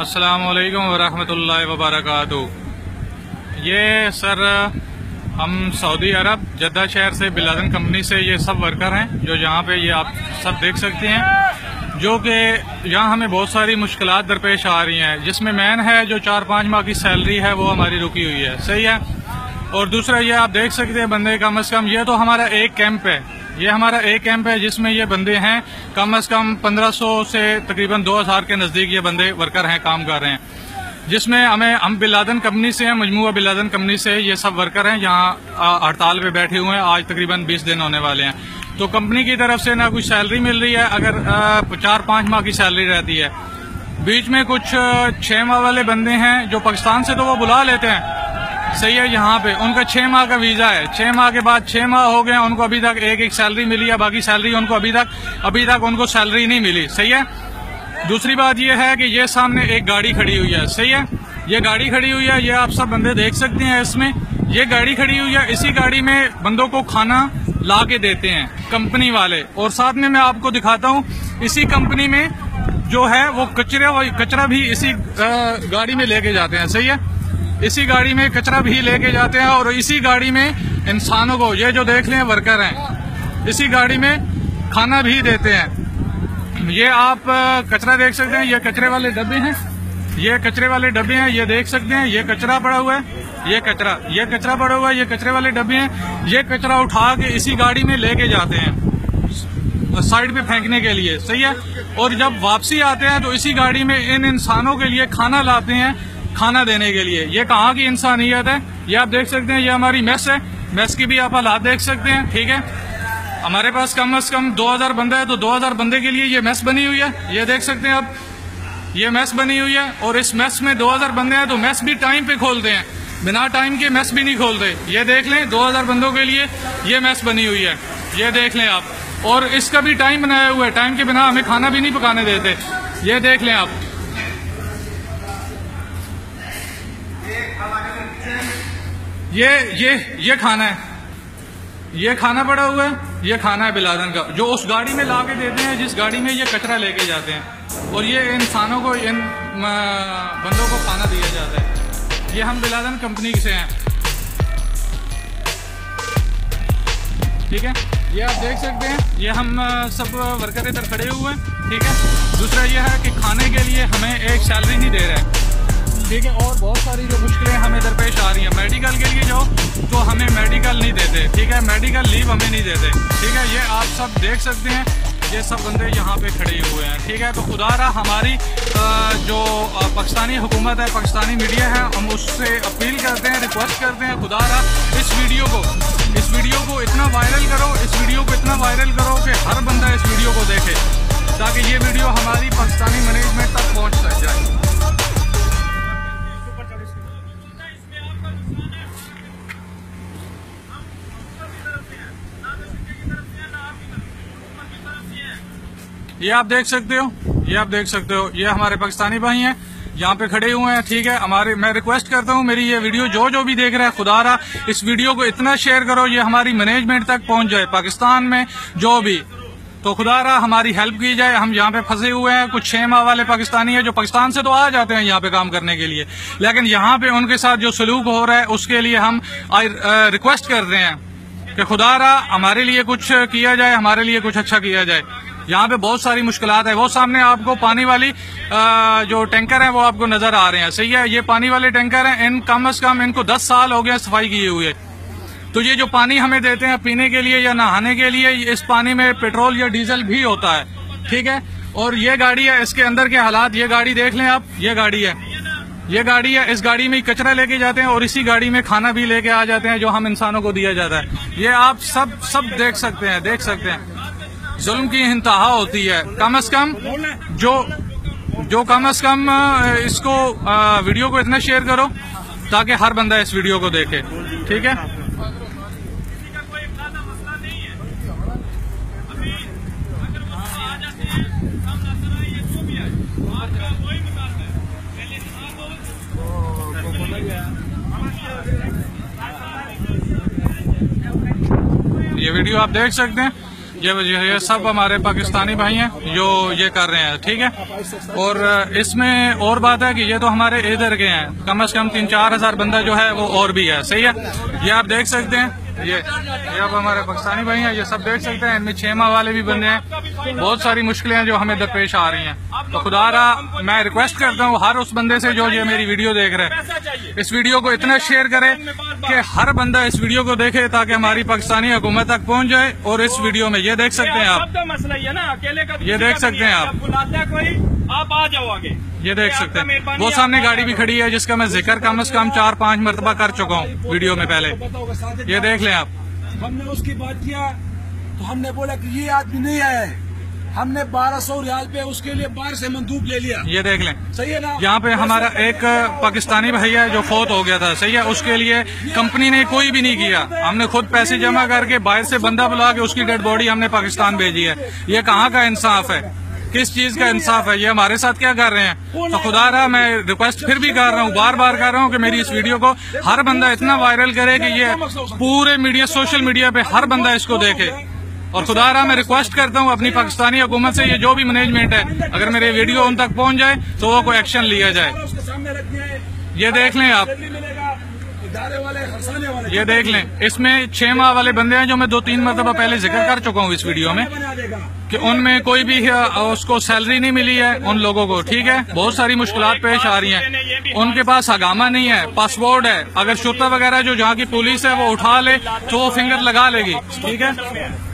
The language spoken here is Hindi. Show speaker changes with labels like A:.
A: अस्सलामुअलैकुम वरहमतुल्लाहि वबरकातुहू। ये सर हम सऊदी अरब जद्दा शहर से बिलादन कंपनी से ये सब वर्कर हैं जो यहाँ पे ये आप सब देख सकते हैं, जो कि यहाँ हमें बहुत सारी मुश्किलात दरपेश आ रही हैं, जिसमें मेन है जो 4-5 माह की सैलरी है वो हमारी रुकी हुई है। सही है। और दूसरा ये आप देख सकते हैं बंदे कम से कम, ये तो हमारा एक कैंप है, ये हमारा एक कैंप है जिसमें ये बंदे हैं कम से कम 1500 से तकरीबन 2000 के नजदीक ये बंदे वर्कर हैं, काम कर रहे हैं, जिसमें हम बिलादन कंपनी से हैं, मजमूआ बिलादन कंपनी से ये सब वर्कर हैं यहाँ हड़ताल पे बैठे हुए हैं। आज तकरीबन 20 दिन होने वाले हैं। तो कंपनी की तरफ से ना कुछ सैलरी मिल रही है, अगर 4-5 माह की सैलरी रहती है। बीच में कुछ 6 माह वाले बंदे हैं जो पाकिस्तान से तो वो बुला लेते हैं, सही है, यहाँ पे उनका 6 माह का वीजा है। 6 माह के बाद 6 माह हो गए, उनको अभी तक एक सैलरी मिली है, बाकी सैलरी उनको अभी तक उनको सैलरी नहीं मिली। सही है। दूसरी बात यह है कि ये सामने एक गाड़ी खड़ी हुई है, सही है, ये गाड़ी खड़ी हुई है, ये आप सब बंदे देख सकते हैं। इसमें ये गाड़ी खड़ी हुई है, इसी गाड़ी में बंदों को खाना ला के देते हैं कंपनी वाले। और साथ में मैं आपको दिखाता हूँ, इसी कंपनी में जो है वो कचरा भी इसी गाड़ी में लेके जाते हैं। सही है, इसी गाड़ी में कचरा भी लेके जाते हैं और इसी गाड़ी में इंसानों को, ये जो देख लें वर्कर हैं, इसी गाड़ी में खाना भी देते हैं। ये आप कचरा देख सकते हैं, ये कचरे वाले डब्बे हैं, ये कचरे वाले डब्बे हैं, ये देख सकते हैं, ये कचरा पड़ा हुआ है, ये कचरा पड़ा हुआ है, ये कचरे वाले डब्बे हैं। ये कचरा उठा के इसी गाड़ी में लेके जाते हैं साइड पे फेंकने के लिए। सही है। और जब वापसी आते हैं तो इसी गाड़ी में इन इंसानों के लिए खाना लाते हैं, खाना देने के लिए। ये कहाँ की इंसानियत है, ये आप देख सकते हैं। ये हमारी मेस है, मेस की भी आप हालात देख सकते हैं। ठीक है, हमारे पास कम से कम 2000 बंदा है, तो 2000 बंदे के लिए ये मेस बनी हुई है, ये देख सकते हैं आप, ये मेस बनी हुई है। और इस मेस में 2000 बंदे हैं, तो मेस भी टाइम पे खोलते हैं, बिना टाइम के मेस भी नहीं खोलते। ये देख लें, 2000 बंदों के लिए ये मेस बनी हुई है, ये देख लें आप। और इसका भी टाइम बनाया हुआ है, टाइम के बिना हमें खाना भी नहीं पकाने देते, ये देख लें आप। ये खाना है, ये खाना पड़ा हुआ है, ये खाना है बिलादन का, जो उस गाड़ी में ला के देते हैं जिस गाड़ी में ये कचरा लेके जाते हैं। और ये इंसानों को, इन बंदों को खाना दिया जाता है। ये हम बिलादन कंपनी से हैं। ठीक है, ये आप देख सकते हैं, ये हम सब वर्कर इधर खड़े हुए हैं। ठीक है। दूसरा ये है कि खाने के लिए हमें एक सैलरी नहीं दे रहे हैं। ठीक है। और बहुत सारी जो मुश्किलें हमें दरपेश आ रही हैं, मेडिकल के लिए जाओ तो हमें मेडिकल नहीं देते। ठीक है, मेडिकल लीव हमें नहीं देते। ठीक है, ये आप सब देख सकते हैं, ये सब बंदे यहाँ पे खड़े हुए हैं। ठीक है। तो खुदारा हमारी जो पाकिस्तानी हुकूमत है, पाकिस्तानी मीडिया है, हम उससे अपील करते हैं, रिक्वेस्ट करते हैं, खुदारा इस वीडियो को इतना वायरल करो, इस वीडियो को इतना वायरल करो कि हर बंदा इस वीडियो को देखे, ताकि ये वीडियो हमारी पाकिस्तानी मैनेजमेंट तक पहुँच जाए। ये आप देख सकते हो, ये आप देख सकते हो, ये हमारे पाकिस्तानी भाई हैं, यहाँ पे खड़े हुए हैं। ठीक है, मैं रिक्वेस्ट करता हूँ, मेरी ये वीडियो जो भी देख रहा है, खुदारा इस वीडियो को इतना शेयर करो, ये हमारी मैनेजमेंट तक पहुँच जाए, पाकिस्तान में जो भी। तो खुदारा हमारी हेल्प की जाए। हम यहाँ पे फंसे हुए हैं, कुछ 6 माह वाले पाकिस्तानी है जो पाकिस्तान से तो आ जाते हैं यहाँ पे काम करने के लिए, लेकिन यहाँ पे उनके साथ जो सलूक हो रहा है उसके लिए हम रिक्वेस्ट कर रहे हैं कि खुदारा हमारे लिए कुछ किया जाए, हमारे लिए कुछ अच्छा किया जाए। यहाँ पे बहुत सारी मुश्किलात है। वो सामने आपको पानी वाली जो टैंकर है वो आपको नजर आ रहे हैं। सही है, ये पानी वाले टैंकर हैं, इन कम से कम इनको 10 साल हो गए सफाई किए हुए। तो ये जो पानी हमें देते हैं पीने के लिए या नहाने के लिए, इस पानी में पेट्रोल या डीजल भी होता है। ठीक है। और ये गाड़ी है, इसके अंदर के हालात, ये गाड़ी देख लें आप, ये गाड़ी है, इस गाड़ी में कचरा लेके जाते हैं और इसी गाड़ी में खाना भी लेके आ जाते हैं जो हम इंसानों को दिया जाता है। ये आप सब देख सकते हैं, जुल्म की इंतहा होती है। कम से कम कम से कम इसको वीडियो को इतना शेयर करो ताकि हर बंदा इस वीडियो को देखे। ठीक है। ये वीडियो आप देख सकते हैं, ये सब हमारे पाकिस्तानी भाई हैं जो ये कर रहे हैं, ठीक है। और इसमें और बात है कि ये तो हमारे इधर के हैं, कम से कम 3-4 हजार बंदा जो है वो और भी है, सही है। ये आप देख सकते हैं, ये अब हमारे पाकिस्तानी भाई हैं, ये सब देख सकते हैं। इनमें 6 माह वाले भी बंदे हैं। बहुत सारी मुश्किलें जो हमें दरपेश आ रही हैं। तो खुदा रहा मैं रिक्वेस्ट करता हूँ हर उस बंदे से जो ये मेरी वीडियो देख रहे हैं, इस वीडियो को इतना शेयर करे कि हर बंदा इस वीडियो को देखे ताकि हमारी पाकिस्तानी हुकूमत तक पहुँच जाए। और इस वीडियो में ये देख सकते हैं आप, ये देख सकते हैं
B: आप आ जाओ आगे,
A: ये देख सकते हैं। वो सामने गाड़ी भी खड़ी है जिसका मैं जिक्र कम से कम 4-5 मरतबा कर चुका हूँ वीडियो में पहले। ये देख लें आप।
C: हमने उसकी बात किया तो हमने बोला कि ये आदमी नहीं आया है, हमने 1200 रियाल पे उसके लिए बाहर से मंदूक ले लिया।
A: ये देख लें,
C: सही है ना।
A: यहाँ पे हमारा एक पाकिस्तानी भैया है जो फौत हो गया था, सही है। उसके लिए कंपनी ने कोई भी नहीं किया, हमने खुद पैसे जमा करके बाहर से बंदा बुला के उसकी डेड बॉडी हमने पाकिस्तान भेजी है। ये कहाँ का इंसाफ है, किस चीज का इंसाफ है, ये हमारे साथ क्या कर रहे हैं। तो खुदा रहा मैं रिक्वेस्ट फिर भी कर रहा हूँ, बार बार कर रहा हूँ कि मेरी इस वीडियो को हर बंदा इतना वायरल करे कि ये पूरे मीडिया, सोशल मीडिया पे हर बंदा इसको देखे। और खुदा रहा मैं रिक्वेस्ट करता हूँ अपनी पाकिस्तानी हुकूमत से, ये जो भी मैनेजमेंट है, अगर मेरे वीडियो उन तक पहुँच जाए तो वो कोई एक्शन लिया जाए। ये देख लें आप, ये देख लें। इसमें 6 माह वाले बंदे हैं जो मैं 2-3 मरतबा पहले जिक्र कर चुका हूँ इस वीडियो में कि उनमें कोई भी उसको सैलरी नहीं मिली है उन लोगों को, ठीक है। बहुत सारी मुश्किलात पेश आ रही हैं। उनके पास हगामा नहीं है, पासपोर्ट है, अगर शुरता वगैरह जो जहाँ की पुलिस है वो उठा ले तो वो फिंगर लगा लेगी, ठीक है।